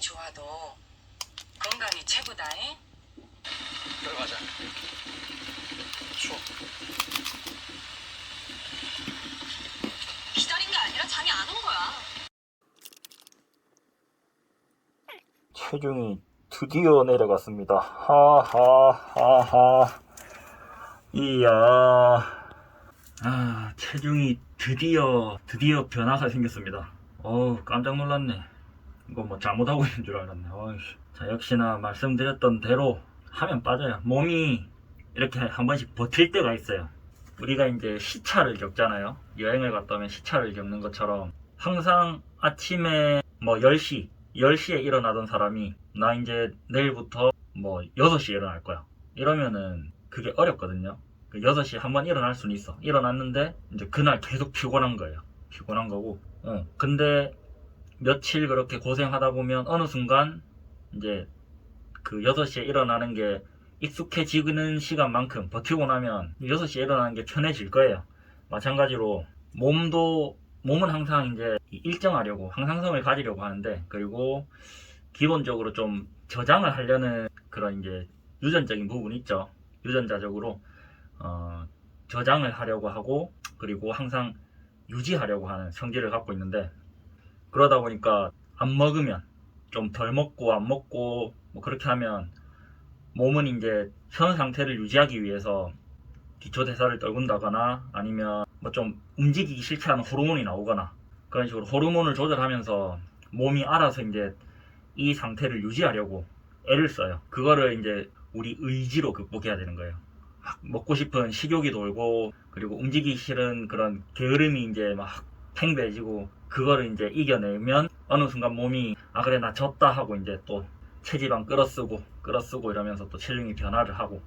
좋아도 건강이 최고다잉. 들어가자. 추워. 기다린 게 아니라 잠이 안 온 거야. 체중이 드디어 내려갔습니다. 하하하하. 이야. 체중이 드디어 변화가 생겼습니다. 깜짝 놀랐네. 이거 뭐 잘못하고 있는 줄 알았네. 자, 역시나 말씀드렸던 대로 하면 빠져요. 몸이 이렇게 한 번씩 버틸 때가 있어요. 우리가 이제 시차를 겪잖아요. 여행을 갔다 오면 시차를 겪는 것처럼 항상 아침에 뭐 10시에 일어나던 사람이 나 이제 내일부터 뭐 6시에 일어날 거야. 이러면은 그게 어렵거든요. 6시에 한번 일어날 수는 있어. 일어났는데 이제 그날 계속 피곤한 거예요. 피곤한 거고. 근데 며칠 그렇게 고생하다 보면 어느 순간 이제 그 6시에 일어나는 게 익숙해지는 시간만큼 버티고 나면 6시에 일어나는 게 편해질 거예요. 마찬가지로 몸은 항상 이제 일정하려고 항상성을 가지려고 하는데, 그리고 기본적으로 좀 저장을 하려는 그런 이제 유전적인 부분이 있죠. 유전자적으로 저장을 하려고 하고, 그리고 항상 유지하려고 하는 성질을 갖고 있는데, 그러다 보니까 안 먹으면 좀 덜 먹고 안 먹고 뭐 그렇게 하면 몸은 이제 현 상태를 유지하기 위해서 기초대사를 떨군다거나 아니면 뭐 좀 움직이기 싫지 않은 호르몬이 나오거나 그런 식으로 호르몬을 조절하면서 몸이 알아서 이제 이 상태를 유지하려고 애를 써요. 그거를 이제 우리 의지로 극복해야 되는 거예요. 막 먹고 싶은 식욕이 돌고, 그리고 움직이기 싫은 그런 게으름이 이제 막 팽배해지고, 그거를 이제 이겨내면 어느 순간 몸이 그래 나 졌다 하고 이제 또 체지방 끌어쓰고 이러면서 또 체중이 변화를 하고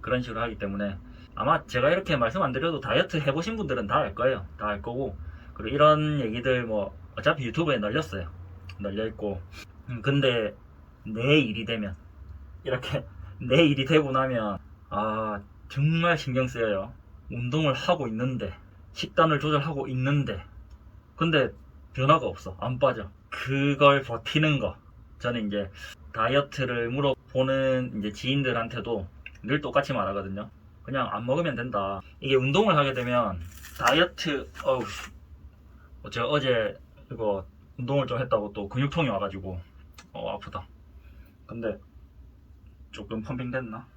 그런 식으로 하기 때문에, 아마 제가 이렇게 말씀 안 드려도 다이어트 해보신 분들은 다 알 거예요. 다 알 거고, 그리고 이런 얘기들 뭐 어차피 유튜브에 널려있고 근데 내 일이 되면, 이렇게 내 일이 되고 나면 정말 신경 쓰여요. 운동을 하고 있는데, 식단을 조절하고 있는데, 근데 변화가 없어. 안 빠져. 그걸 버티는 거. 저는 이제 다이어트를 물어보는 이제 지인들한테도 늘 똑같이 말하거든요. 그냥 안 먹으면 된다. 이게 운동을 하게 되면 다이어트, 제가 어제 이거 운동을 좀 했다고 또 근육통이 와가지고 아프다. 근데 조금 펌핑 됐나?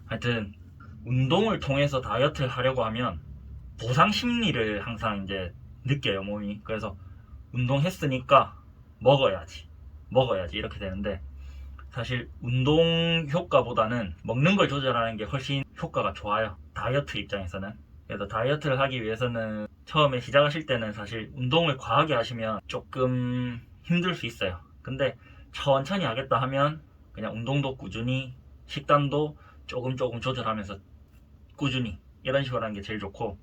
하여튼 운동을 통해서 다이어트를 하려고 하면 보상 심리를 항상 이제 느껴요, 몸이. 그래서 운동했으니까 먹어야지 이렇게 되는데, 사실 운동 효과보다는 먹는 걸 조절하는 게 훨씬 효과가 좋아요, 다이어트 입장에서는. 그래서 다이어트를 하기 위해서는 처음에 시작하실 때는 사실 운동을 과하게 하시면 조금 힘들 수 있어요. 근데 천천히 하겠다 하면 그냥 운동도 꾸준히, 식단도 조금 조절하면서 꾸준히 이런 식으로 하는 게 제일 좋고,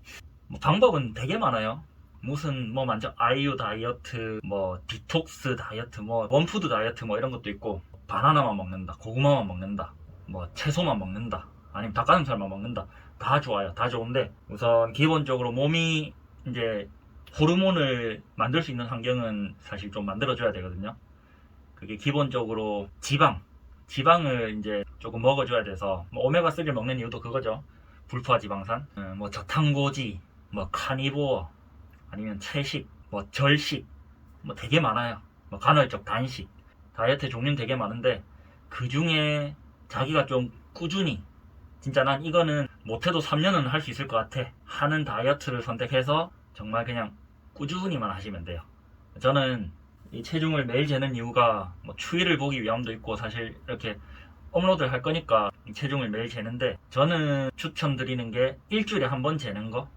뭐 방법은 되게 많아요. 무슨 뭐 완전 아이유 다이어트, 뭐 디톡스 다이어트, 뭐 원푸드 다이어트 뭐 이런 것도 있고, 바나나만 먹는다, 고구마만 먹는다, 뭐 채소만 먹는다, 아니면 닭가슴살만 먹는다, 다 좋아요. 다 좋은데 우선 기본적으로 몸이 이제 호르몬을 만들 수 있는 환경은 사실 좀 만들어줘야 되거든요. 그게 기본적으로 지방을 이제 조금 먹어줘야 돼서, 뭐 오메가3를 먹는 이유도 그거죠. 불포화 지방산, 뭐 저탄고지, 뭐 카니보어, 아니면 채식, 뭐 절식, 뭐 되게 많아요. 뭐 간헐적 단식, 다이어트 종류는 되게 많은데, 그 중에 자기가 좀 꾸준히, 진짜 난 이거는 못해도 3년은 할 수 있을 것 같아 하는 다이어트를 선택해서 정말 그냥 꾸준히만 하시면 돼요. 저는 이 체중을 매일 재는 이유가 뭐 추이를 보기 위함도 있고, 사실 이렇게 업로드를 할 거니까 체중을 매일 재는데, 저는 추천드리는 게 일주일에 한 번 재는 거,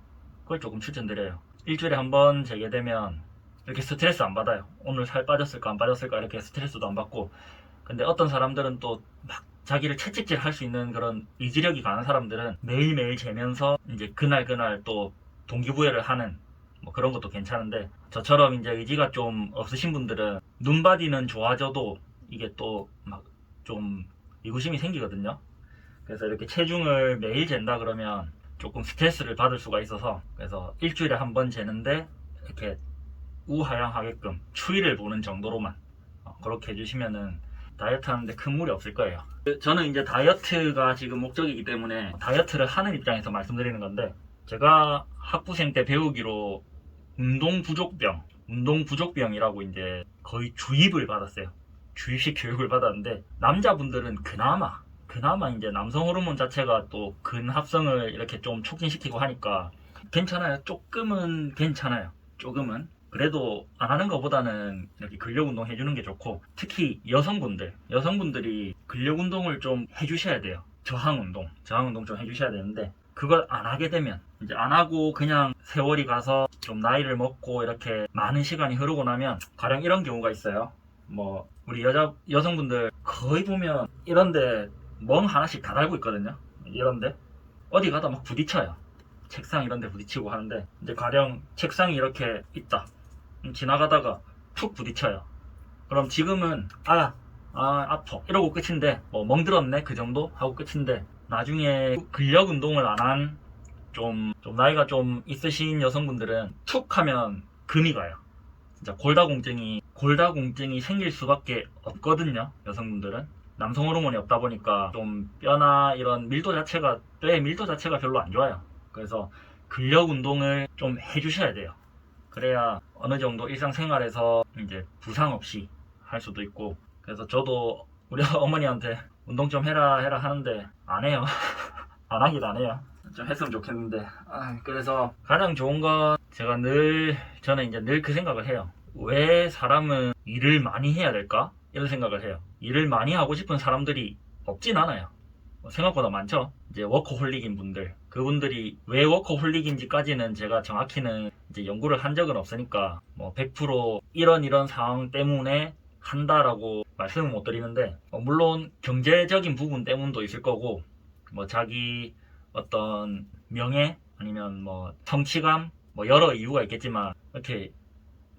그걸 조금 추천드려요. 일주일에 한 번 재게 되면 이렇게 스트레스 안 받아요. 오늘 살 빠졌을까 안 빠졌을까 이렇게 스트레스도 안 받고. 근데 어떤 사람들은 또 막 자기를 채찍질 할 수 있는 그런 의지력이 강한 사람들은 매일매일 재면서 이제 그날 또 동기부여를 하는 뭐 그런 것도 괜찮은데, 저처럼 이제 의지가 좀 없으신 분들은 눈바디는 좋아져도 이게 또 막 좀 의구심이 생기거든요. 그래서 이렇게 체중을 매일 잰다 그러면 조금 스트레스를 받을 수가 있어서, 그래서 일주일에 한 번 재는데 이렇게 우하향하게끔 추위를 보는 정도로만 그렇게 해주시면은 다이어트 하는데 큰 무리 없을 거예요. 저는 이제 다이어트가 지금 목적이기 때문에 다이어트를 하는 입장에서 말씀드리는 건데, 제가 학부생 때 배우기로 운동부족병이라고 이제 거의 주입을 받았어요. 주입식 교육을 받았는데, 남자분들은 그나마 이제 남성 호르몬 자체가 또 근합성을 이렇게 좀 촉진시키고 하니까 괜찮아요. 조금은 괜찮아요. 조금은. 그래도 안 하는 것보다는 이렇게 근력 운동 해주는 게 좋고, 특히 여성분들이 근력 운동을 좀 해주셔야 돼요. 저항 운동 좀 해주셔야 되는데, 그걸 안 하게 되면, 이제 안 하고 그냥 세월이 가서 좀 나이를 먹고 이렇게 많은 시간이 흐르고 나면 가령 이런 경우가 있어요. 뭐 우리 여성분들 거의 보면 이런데 멍 하나씩 다 달고 있거든요. 이런데 어디 가다 막 부딪혀요. 책상 이런데 부딪히고 하는데, 이제 가령 책상이 이렇게 있다. 지나가다가 툭 부딪혀요. 그럼 지금은 아파 이러고 끝인데, 뭐 멍들었네 그 정도 하고 끝인데, 나중에 근력 운동을 안 한 좀 나이가 좀 있으신 여성분들은 툭 하면 금이 가요. 진짜 골다공증이 생길 수밖에 없거든요. 여성분들은 남성 호르몬이 없다 보니까 좀 뼈나 이런 뼈의 밀도 자체가 별로 안 좋아요. 그래서 근력 운동을 좀 해주셔야 돼요. 그래야 어느 정도 일상생활에서 이제 부상 없이 할 수도 있고. 그래서 저도 우리 어머니한테 운동 좀 해라 하는데 안 해요. 안 하긴 안 해요. 좀 했으면 좋겠는데. 그래서 가장 좋은 건 저는 이제 늘 그 생각을 해요. 왜 사람은 일을 많이 해야 될까? 이런 생각을 해요. 일을 많이 하고 싶은 사람들이 없진 않아요. 생각보다 많죠. 이제 워커홀릭인 분들, 그분들이 왜 워커홀릭인지까지는 제가 정확히는 이제 연구를 한 적은 없으니까 뭐 100% 이런 상황 때문에 한다라고 말씀은 못 드리는데, 물론 경제적인 부분 때문도 있을 거고, 뭐 자기 어떤 명예 아니면 뭐 성취감, 뭐 여러 이유가 있겠지만 이렇게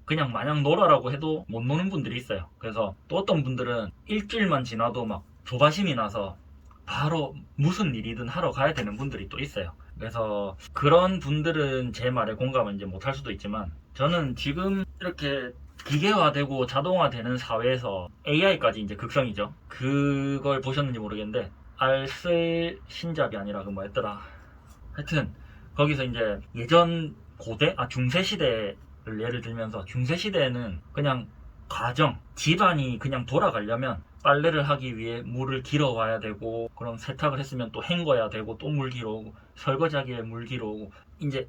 그냥 마냥 놀아라고 해도 못 노는 분들이 있어요. 그래서 또 어떤 분들은 일주일만 지나도 막 조바심이 나서 바로 무슨 일이든 하러 가야 되는 분들이 또 있어요. 그래서 그런 분들은 제 말에 공감을 이제 못할 수도 있지만, 저는 지금 이렇게 기계화되고 자동화되는 사회에서 AI까지 이제 극성이죠. 그걸 보셨는지 모르겠는데, 알쓸 신잡이 아니라 그 뭐였더라. 하여튼 거기서 이제 예전 중세시대를 예를 들면서, 중세시대에는 그냥 집안이 그냥 돌아가려면 빨래를 하기 위해 물을 길어 와야 되고, 그럼 세탁을 했으면 또 헹궈야 되고, 또 물 길어 오고, 설거지하기 위해 물 길어 오고, 이제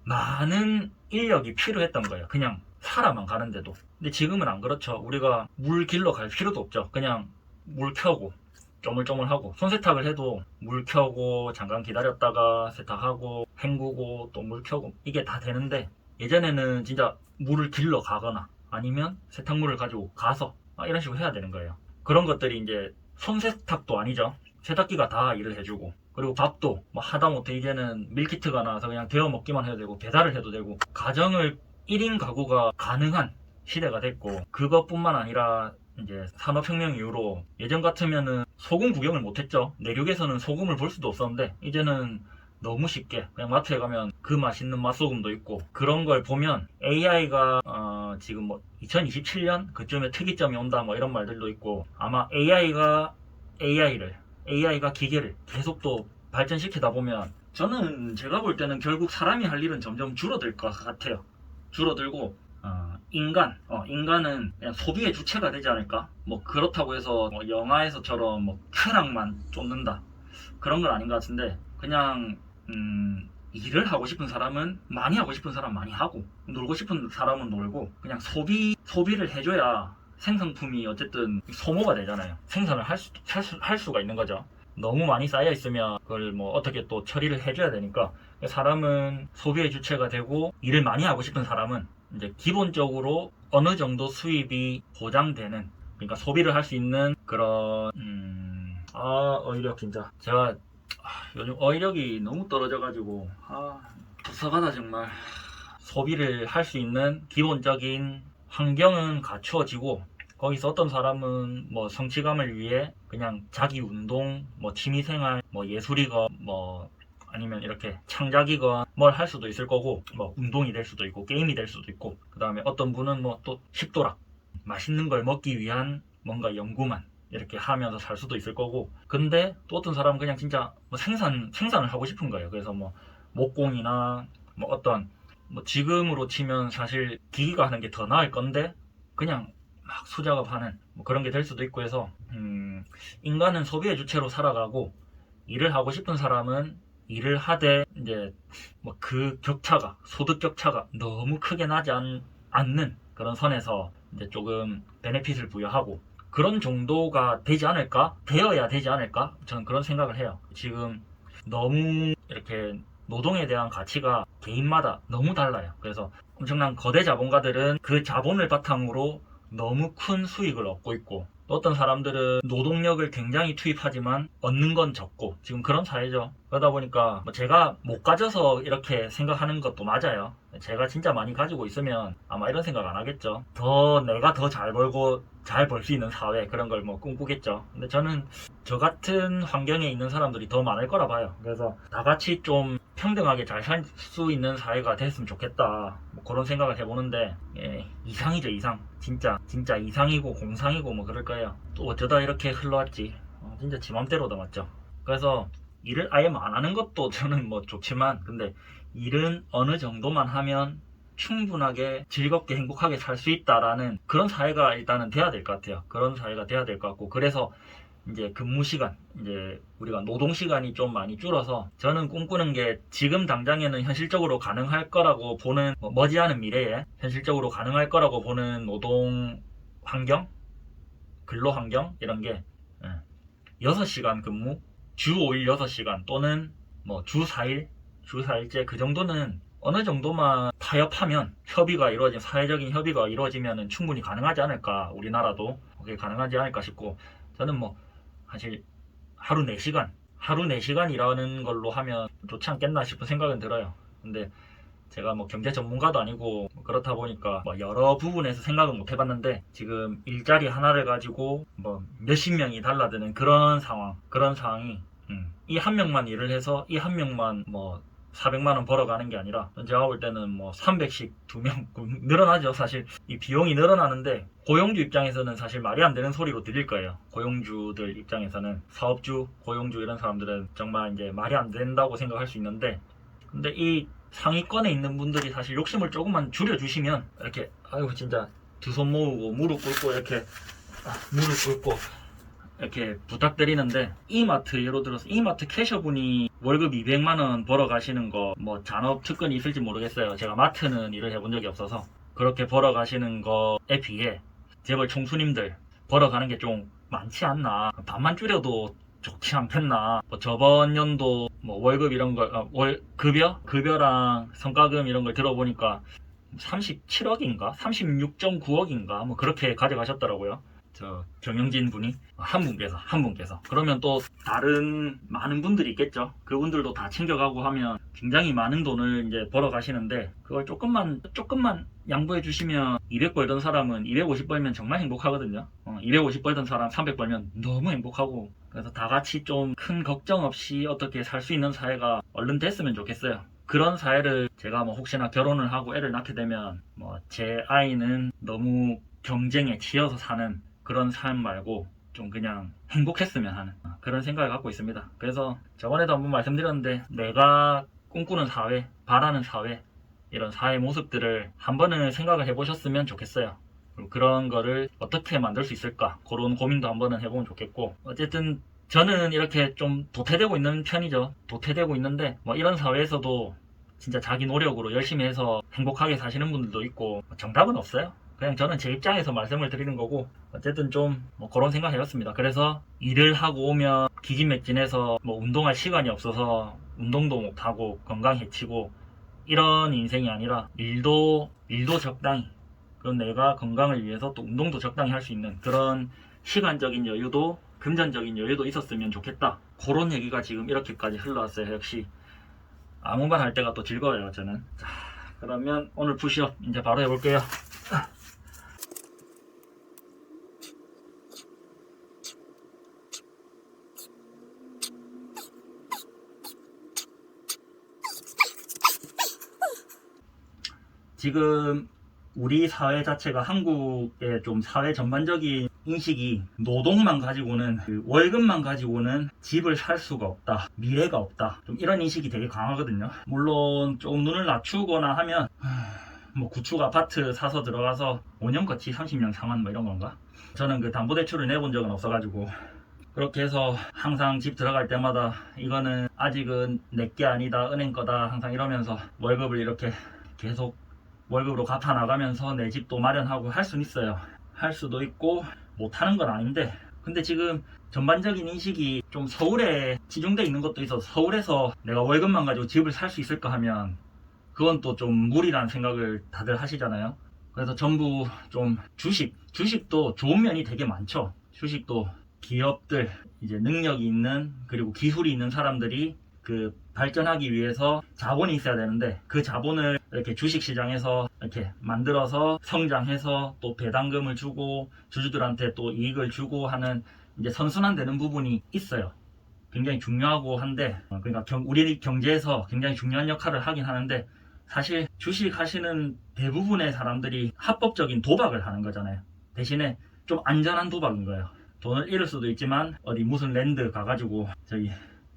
많은 인력이 필요했던 거예요. 그냥 살아만 가는데도. 근데 지금은 안 그렇죠. 우리가 물 길러 갈 필요도 없죠. 그냥 물 켜고 쪼물쪼물하고, 손세탁을 해도 물 켜고 잠깐 기다렸다가 세탁하고 헹구고 또 물 켜고, 이게 다 되는데, 예전에는 진짜 물을 길러 가거나 아니면 세탁물을 가지고 가서 이런 식으로 해야 되는 거예요. 그런 것들이 이제 손세탁도 아니죠. 세탁기가 다 일을 해주고, 그리고 밥도 뭐 하다못해 이제는 밀키트가 나와서 그냥 데워 먹기만 해도 되고 배달을 해도 되고, 가정을 1인 가구가 가능한 시대가 됐고, 그것뿐만 아니라 이제 산업혁명 이후로 예전 같으면은 소금 구경을 못했죠. 내륙에서는 소금을 볼 수도 없었는데, 이제는 너무 쉽게 그냥 마트에 가면 그 맛있는 맛소금도 있고, 그런 걸 보면 AI가 지금 뭐 2027년 그쯤에 특이점이 온다 뭐 이런 말들도 있고, 아마 AI가 기계를 계속 또 발전시키다 보면, 저는 제가 볼 때는 결국 사람이 할 일은 점점 줄어들 것 같아요. 줄어들고 인간은 그냥 소비의 주체가 되지 않을까? 뭐 그렇다고 해서 뭐 영화에서처럼 뭐 쾌락만 쫓는다, 그런 건 아닌 것 같은데, 그냥 일을 하고 싶은 사람은 많이 하고 싶은 사람 많이 하고, 놀고 싶은 사람은 놀고, 그냥 소비를 해줘야 생산품이 어쨌든 소모가 되잖아요. 생산을 할 수가 있는 거죠. 너무 많이 쌓여 있으면 그걸 뭐 어떻게 또 처리를 해줘야 되니까, 사람은 소비의 주체가 되고, 일을 많이 하고 싶은 사람은 이제 기본적으로 어느 정도 수입이 보장되는, 그러니까 소비를 할 수 있는 그런 어휘력 진짜 제가 요즘 어휘력이 너무 떨어져가지고 불쌍하다 정말. 소비를 할 수 있는 기본적인 환경은 갖추어지고, 거기서 어떤 사람은 뭐 성취감을 위해 그냥 자기 운동, 뭐 취미생활, 뭐 예술이건 뭐 아니면 이렇게 창작이건 뭘 할 수도 있을 거고, 뭐 운동이 될 수도 있고 게임이 될 수도 있고, 그 다음에 어떤 분은 뭐 또 식도락, 맛있는 걸 먹기 위한 뭔가 연구만 이렇게 하면서 살 수도 있을 거고, 근데 또 어떤 사람은 그냥 진짜 뭐 생산을 하고 싶은 거예요. 그래서 뭐 목공이나 뭐 어떤 뭐 지금으로 치면 사실 기기가 하는 게 더 나을 건데 그냥 막 수작업하는 뭐 그런 게 될 수도 있고 해서, 인간은 소비의 주체로 살아가고, 일을 하고 싶은 사람은 일을 하되 이제 뭐 그 격차가, 소득 격차가 너무 크게 나지 않는 그런 선에서 이제 조금 베네핏을 부여하고, 그런 정도가 되지 않을까? 되어야 되지 않을까? 저는 그런 생각을 해요. 지금 너무 이렇게 노동에 대한 가치가 개인마다 너무 달라요. 그래서 엄청난 거대 자본가들은 그 자본을 바탕으로 너무 큰 수익을 얻고 있고, 또 어떤 사람들은 노동력을 굉장히 투입하지만 얻는 건 적고, 지금 그런 사회죠. 그러다 보니까 뭐 제가 못 가져서 이렇게 생각하는 것도 맞아요. 제가 진짜 많이 가지고 있으면 아마 이런 생각 안 하겠죠. 내가 더 잘 벌고 잘 벌 수 있는 사회, 그런 걸 뭐 꿈꾸겠죠. 근데 저는 저 같은 환경에 있는 사람들이 더 많을 거라 봐요. 그래서 다 같이 좀 평등하게 잘 살 수 있는 사회가 됐으면 좋겠다, 뭐 그런 생각을 해보는데, 이상이죠, 이상. 진짜 이상이고 공상이고 뭐 그럴 거예요. 또 어쩌다 이렇게 흘러왔지. 진짜 지 맘대로다, 맞죠? 그래서 일을 아예 안 하는 것도 저는 뭐 좋지만, 근데 일은 어느 정도만 하면 충분하게 즐겁게 행복하게 살 수 있다라는 그런 사회가 일단은 돼야 될 것 같아요. 그런 사회가 돼야 될 것 같고, 그래서 이제 근무 시간, 이제 우리가 노동 시간이 좀 많이 줄어서, 저는 꿈꾸는 게 지금 당장에는 현실적으로 가능할 거라고 보는, 머지않은 미래에 현실적으로 가능할 거라고 보는 노동 환경, 근로 환경, 이런 게 6시간 근무, 주 5일 6시간, 또는 뭐 주 4일, 주 4일째, 그 정도는 어느 정도만 타협하면, 사회적인 협의가 이루어지면 충분히 가능하지 않을까, 우리나라도 그게 가능하지 않을까 싶고, 저는 뭐 사실 하루 4시간 일하는 걸로 하면 좋지 않겠나 싶은 생각은 들어요. 근데 제가 뭐 경제 전문가도 아니고 그렇다 보니까 뭐 여러 부분에서 생각은 못 해봤는데, 지금 일자리 하나를 가지고 뭐 몇십 명이 달라드는 그런 상황이, 이 한 명만 일을 해서 이 한 명만 뭐 400만원 벌어가는 게 아니라, 제가 볼 때는 뭐 300씩 2명 늘어나죠. 사실 이 비용이 늘어나는데, 고용주 입장에서는 사실 말이 안 되는 소리로 들릴 거예요. 고용주들 입장에서는, 사업주, 고용주 이런 사람들은 정말 이제 말이 안 된다고 생각할 수 있는데, 근데 이 상위권에 있는 분들이 사실 욕심을 조금만 줄여주시면, 이렇게 아이고 진짜 두 손 모으고 무릎 꿇고 이렇게 부탁드리는데, 이마트, 예로 들어서 이마트 캐셔분이 월급 200만원 벌어 가시는 거, 뭐 잔업 특권이 있을지 모르겠어요. 제가 마트는 일을 해본 적이 없어서. 그렇게 벌어 가시는 거에 비해 재벌 총수님들 벌어가는 게 좀 많지 않나, 반만 줄여도 좋지 않겠나. 뭐 저번 연도 뭐 월급 이런 걸, 급여랑 성과금 이런 걸 들어보니까 37억인가 36.9억인가 뭐 그렇게 가져가셨더라고요. 저 경영진 분이, 한 분께서. 그러면 또 다른 많은 분들이 있겠죠. 그분들도 다 챙겨가고 하면 굉장히 많은 돈을 이제 벌어 가시는데, 그걸 조금만 양보해 주시면, 200 벌던 사람은 250 벌면 정말 행복하거든요. 250 벌던 사람 300 벌면 너무 행복하고, 그래서 다 같이 좀 큰 걱정 없이 어떻게 살 수 있는 사회가 얼른 됐으면 좋겠어요. 그런 사회를, 제가 뭐 혹시나 결혼을 하고 애를 낳게 되면 뭐 제 아이는 너무 경쟁에 치여서 사는 그런 삶 말고 좀 그냥 행복했으면 하는 그런 생각을 갖고 있습니다. 그래서 저번에도 한번 말씀드렸는데, 내가 꿈꾸는 사회, 바라는 사회, 이런 사회 모습들을 한 번은 생각을 해보셨으면 좋겠어요. 그리고 그런 거를 어떻게 만들 수 있을까, 그런 고민도 한 번은 해보면 좋겠고, 어쨌든 저는 이렇게 좀 도태되고 있는 편이죠. 도태되고 있는데, 뭐 이런 사회에서도 진짜 자기 노력으로 열심히 해서 행복하게 사시는 분들도 있고, 정답은 없어요. 그냥 저는 제 입장에서 말씀을 드리는 거고, 어쨌든 좀 뭐 그런 생각 해봤습니다. 그래서 일을 하고 오면 기진맥진해서 뭐 운동할 시간이 없어서 운동도 못하고 건강 해치고 이런 인생이 아니라, 일도 적당히, 그럼 내가 건강을 위해서 또 운동도 적당히 할 수 있는 그런 시간적인 여유도, 금전적인 여유도 있었으면 좋겠다. 그런 얘기가 지금 이렇게까지 흘러왔어요. 역시 아무 말 할 때가 또 즐거워요, 저는. 자, 그러면 오늘 푸시업 이제 바로 해볼게요. 지금 우리 사회 자체가 한국의 좀 사회 전반적인 인식이 노동만 가지고는 그 월급만 가지고는 집을 살 수가 없다, 미래가 없다, 좀 이런 인식이 되게 강하거든요. 물론 좀 눈을 낮추거나 하면 뭐 구축 아파트 사서 들어가서 5년 거치 30년 상환 뭐 이런 건가? 저는 그 담보대출을 내본 적은 없어가지고 그렇게 해서 항상 집 들어갈 때마다 이거는 아직은 내게 아니다, 은행 거다 항상 이러면서 월급을 이렇게 계속 월급으로 갚아 나가면서 내 집도 마련하고 할 수는 있어요. 할 수도 있고 못하는 건 아닌데, 근데 지금 전반적인 인식이 좀 서울에 치중돼 있는 것도 있어서 서울에서 내가 월급만 가지고 집을 살 수 있을까 하면 그건 또 좀 무리라는 생각을 다들 하시잖아요. 그래서 전부 좀 주식도 좋은 면이 되게 많죠. 주식도 기업들, 이제 능력이 있는 그리고 기술이 있는 사람들이 그 발전하기 위해서 자본이 있어야 되는데 그 자본을 이렇게 주식시장에서 이렇게 만들어서 성장해서 또 배당금을 주고 주주들한테 또 이익을 주고 하는 이제 선순환되는 부분이 있어요. 굉장히 중요하고 한데, 그러니까 우리 경제에서 굉장히 중요한 역할을 하긴 하는데, 사실 주식 하시는 대부분의 사람들이 합법적인 도박을 하는 거잖아요. 대신에 좀 안전한 도박인 거예요. 돈을 잃을 수도 있지만 어디 무슨 랜드 가가지고 저기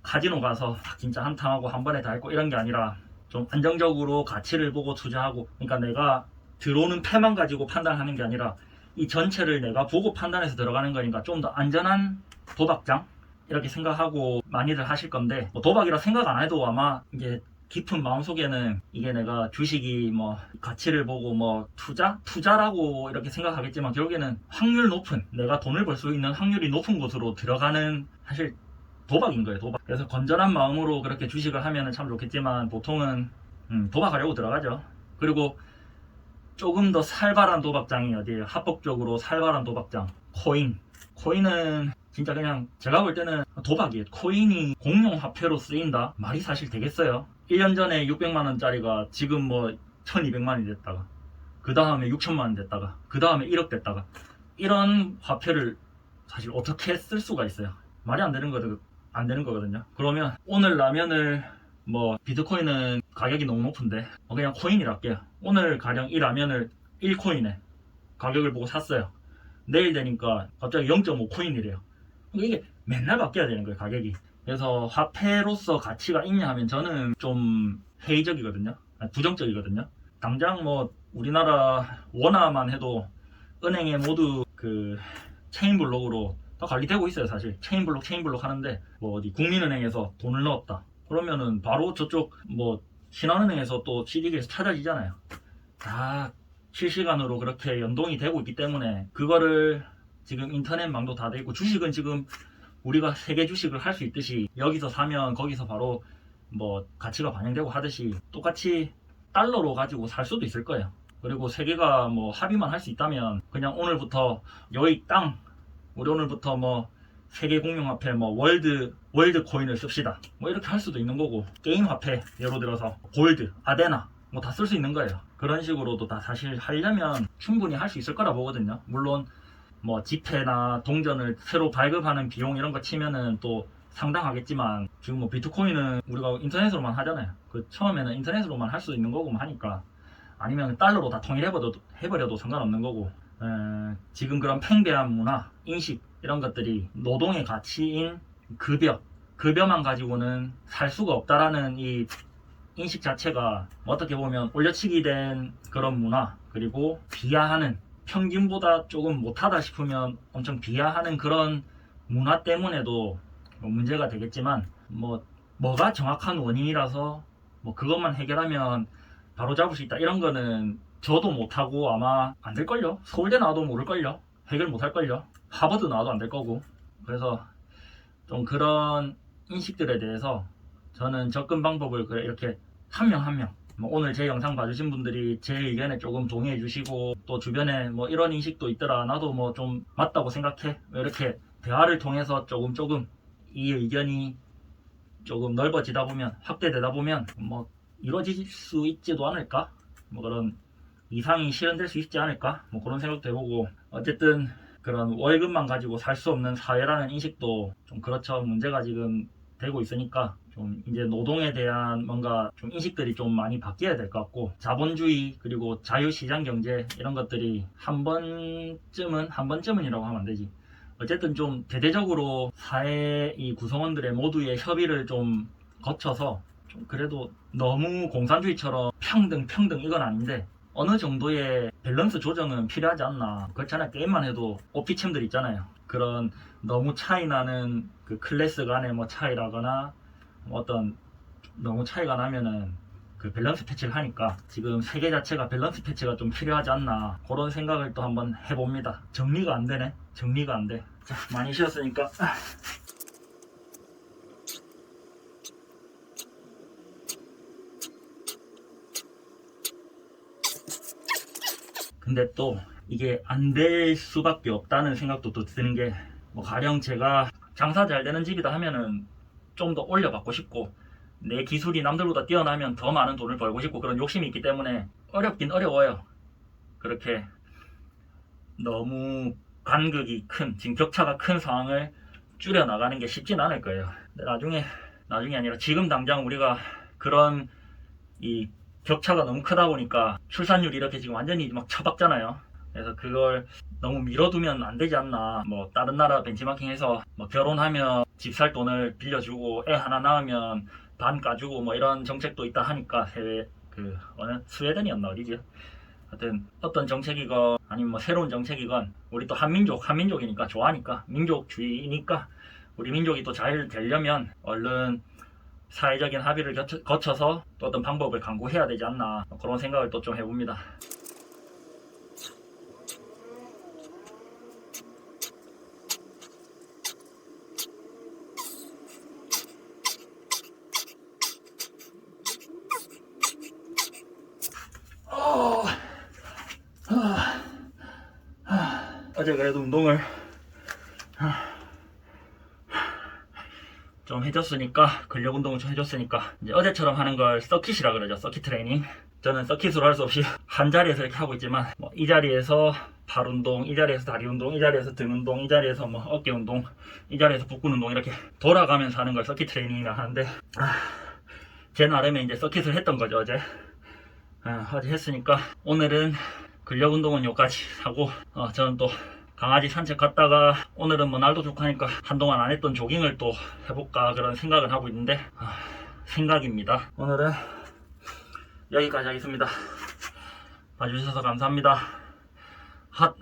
카지노 가서 진짜 한탕하고 한 번에 다 했고 이런 게 아니라 좀 안정적으로 가치를 보고 투자하고, 그러니까 내가 들어오는 패만 가지고 판단하는 게 아니라 이 전체를 내가 보고 판단해서 들어가는 거니까 좀 더 안전한 도박장 이렇게 생각하고 많이들 하실 건데, 뭐 도박이라 생각 안 해도 아마 이게 깊은 마음속에는 이게 내가 주식이 뭐 가치를 보고 뭐 투자라고 이렇게 생각하겠지만 결국에는 확률 높은, 내가 돈을 벌 수 있는 확률이 높은 곳으로 들어가는 사실 도박인 거예요, 도박. 그래서 건전한 마음으로 그렇게 주식을 하면 참 좋겠지만 보통은 도박하려고 들어가죠. 그리고 조금 더 살벌한 도박장이 어디예요? 합법적으로 살벌한 도박장, 코인은 진짜 그냥 제가 볼 때는 도박이에요. 코인이 공용화폐로 쓰인다? 말이 사실 되겠어요? 1년 전에 600만원짜리가 지금 뭐 1200만원이 됐다가 그 다음에 6천만원 됐다가 그 다음에 1억 됐다가 이런 화폐를 사실 어떻게 쓸 수가 있어요? 말이 안 되는 거거든요. 그러면 오늘 라면을 뭐 비트코인은 가격이 너무 높은데 그냥 코인이라 할게요. 오늘 가령 이 라면을 1코인에 가격을 보고 샀어요. 내일 되니까 갑자기 0.5코인이래요. 이게 맨날 바뀌어야 되는 거예요, 가격이. 그래서 화폐로서 가치가 있냐 하면 저는 좀 회의적이거든요. 부정적이거든요. 당장 뭐 우리나라 원화만 해도 은행에 모두 그 체인블록으로 다 관리되고 있어요. 사실 체인블록 하는데 뭐 어디 국민은행에서 돈을 넣었다 그러면은 바로 저쪽 뭐 신한은행에서 또 CD기에서 찾아지잖아요. 다 실시간으로 그렇게 연동이 되고 있기 때문에 그거를 지금 인터넷망도 다 돼 있고, 주식은 지금 우리가 세계 주식을 할 수 있듯이 여기서 사면 거기서 바로 뭐 가치가 반영되고 하듯이 똑같이 달러로 가지고 살 수도 있을 거예요. 그리고 세계가 뭐 합의만 할 수 있다면 그냥 오늘부터 여기 땅 우리 오늘부터 뭐 세계 공용화폐 뭐 월드 코인을 씁시다 뭐 이렇게 할 수도 있는 거고, 게임 화폐 예로 들어서 골드, 아데나 뭐 다 쓸 수 있는 거예요. 그런 식으로도 다 사실 하려면 충분히 할 수 있을 거라 보거든요. 물론 뭐 지폐나 동전을 새로 발급하는 비용 이런 거 치면은 또 상당하겠지만 지금 뭐 비트코인은 우리가 인터넷으로만 하잖아요. 그 처음에는 인터넷으로만 할 수 있는 거고 하니까, 아니면 달러로 다 통일해버려도 상관없는 거고, 지금 그런 팽배한 문화, 인식 이런 것들이 노동의 가치인 급여만 가지고는 살 수가 없다라는 이 인식 자체가 어떻게 보면 올려치기 된 그런 문화, 그리고 비하하는, 평균보다 조금 못하다 싶으면 엄청 비하하는 그런 문화 때문에도 뭐 문제가 되겠지만, 뭐가 정확한 원인이라서 뭐 그것만 해결하면 바로 잡을 수 있다 이런 거는 저도 못하고 아마 안 될걸요. 서울대 나와도 모를걸요. 해결 못할걸요. 하버드 나와도 안 될 거고. 그래서 좀 그런 인식들에 대해서 저는 접근 방법을 이렇게 한 명 한 명, 뭐 오늘 제 영상 봐주신 분들이 제 의견에 조금 동의해 주시고, 또 주변에 뭐 이런 인식도 있더라, 나도 뭐 좀 맞다고 생각해, 이렇게 대화를 통해서 조금 이 의견이 조금 넓어지다 보면, 확대되다 보면 뭐 이루어질 수 있지도 않을까, 뭐 그런 이상이 실현될 수 있지 않을까, 뭐 그런 생각도 해보고, 어쨌든 그런 월급만 가지고 살 수 없는 사회라는 인식도 좀 그렇죠. 문제가 지금 되고 있으니까 좀 이제 노동에 대한 뭔가 좀 인식들이 좀 많이 바뀌어야 될 것 같고, 자본주의 그리고 자유시장 경제 이런 것들이 한 번쯤은이라고 하면 안 되지. 어쨌든 좀 대대적으로 사회 이 구성원들의 모두의 협의를 좀 거쳐서 좀 그래도 너무 공산주의처럼 평등 이건 아닌데 어느 정도의 밸런스 조정은 필요하지 않나. 그렇잖아요. 게임만 해도 오피챔들 있잖아요. 그런 너무 차이 나는 그 클래스 간의 뭐 차이라거나 어떤 너무 차이가 나면은 그 밸런스 패치를 하니까 지금 세계 자체가 밸런스 패치가 좀 필요하지 않나, 그런 생각을 또 한번 해봅니다. 정리가 안 되네. 정리가 안 돼. 자, 많이 쉬었으니까 근데 또 이게 안 될 수밖에 없다는 생각도 또 드는 게, 뭐 가령 제가 장사 잘 되는 집이다 하면은 좀 더 올려받고 싶고, 내 기술이 남들보다 뛰어나면 더 많은 돈을 벌고 싶고, 그런 욕심이 있기 때문에 어렵긴 어려워요. 그렇게 너무 간극이 큰, 지금 격차가 큰 상황을 줄여나가는 게 쉽진 않을 거예요. 근데 나중이 아니라 지금 당장 우리가 그런 이 격차가 너무 크다 보니까 출산율이 이렇게 지금 완전히 막 처박잖아요. 그래서 그걸 너무 밀어두면 안 되지 않나. 뭐 다른 나라 벤치마킹해서 뭐 결혼하면 집 살 돈을 빌려주고 애 하나 낳으면 반 까주고 뭐 이런 정책도 있다 하니까, 해외 그 어느 스웨덴이었나 어디지? 하여튼 어떤 정책이건 아니면 뭐 새로운 정책이건 우리 또 한민족이니까 좋아하니까, 민족주의니까 우리 민족이 또 잘 되려면 얼른 사회적인 합의를 거쳐서 또 어떤 방법을 강구해야 되지 않나, 그런 생각을 또 좀 해봅니다. 어제 그래도 운동을 좀 해줬으니까, 근력 운동을 좀 해줬으니까 이제 어제처럼 하는 걸 서킷이라 그러죠. 서킷 트레이닝. 저는 서킷으로 할 수 없이 한 자리에서 이렇게 하고 있지만, 뭐 이 자리에서 팔 운동, 이 자리에서 다리 운동, 이 자리에서 등 운동, 이 자리에서 뭐 어깨 운동, 이 자리에서 복근 운동, 이렇게 돌아가면서 하는 걸 서킷 트레이닝이라 하는데, 제 나름에 이제 서킷을 했던 거죠. 어제 했으니까 오늘은 근력 운동은 여기까지 하고, 저는 또 강아지 산책 갔다가 오늘은 뭐 날도 좋고 하니까 한동안 안 했던 조깅을 또 해볼까, 그런 생각을 하고 있는데, 생각입니다. 오늘은 여기까지 하겠습니다. 봐주셔서 감사합니다. 핫.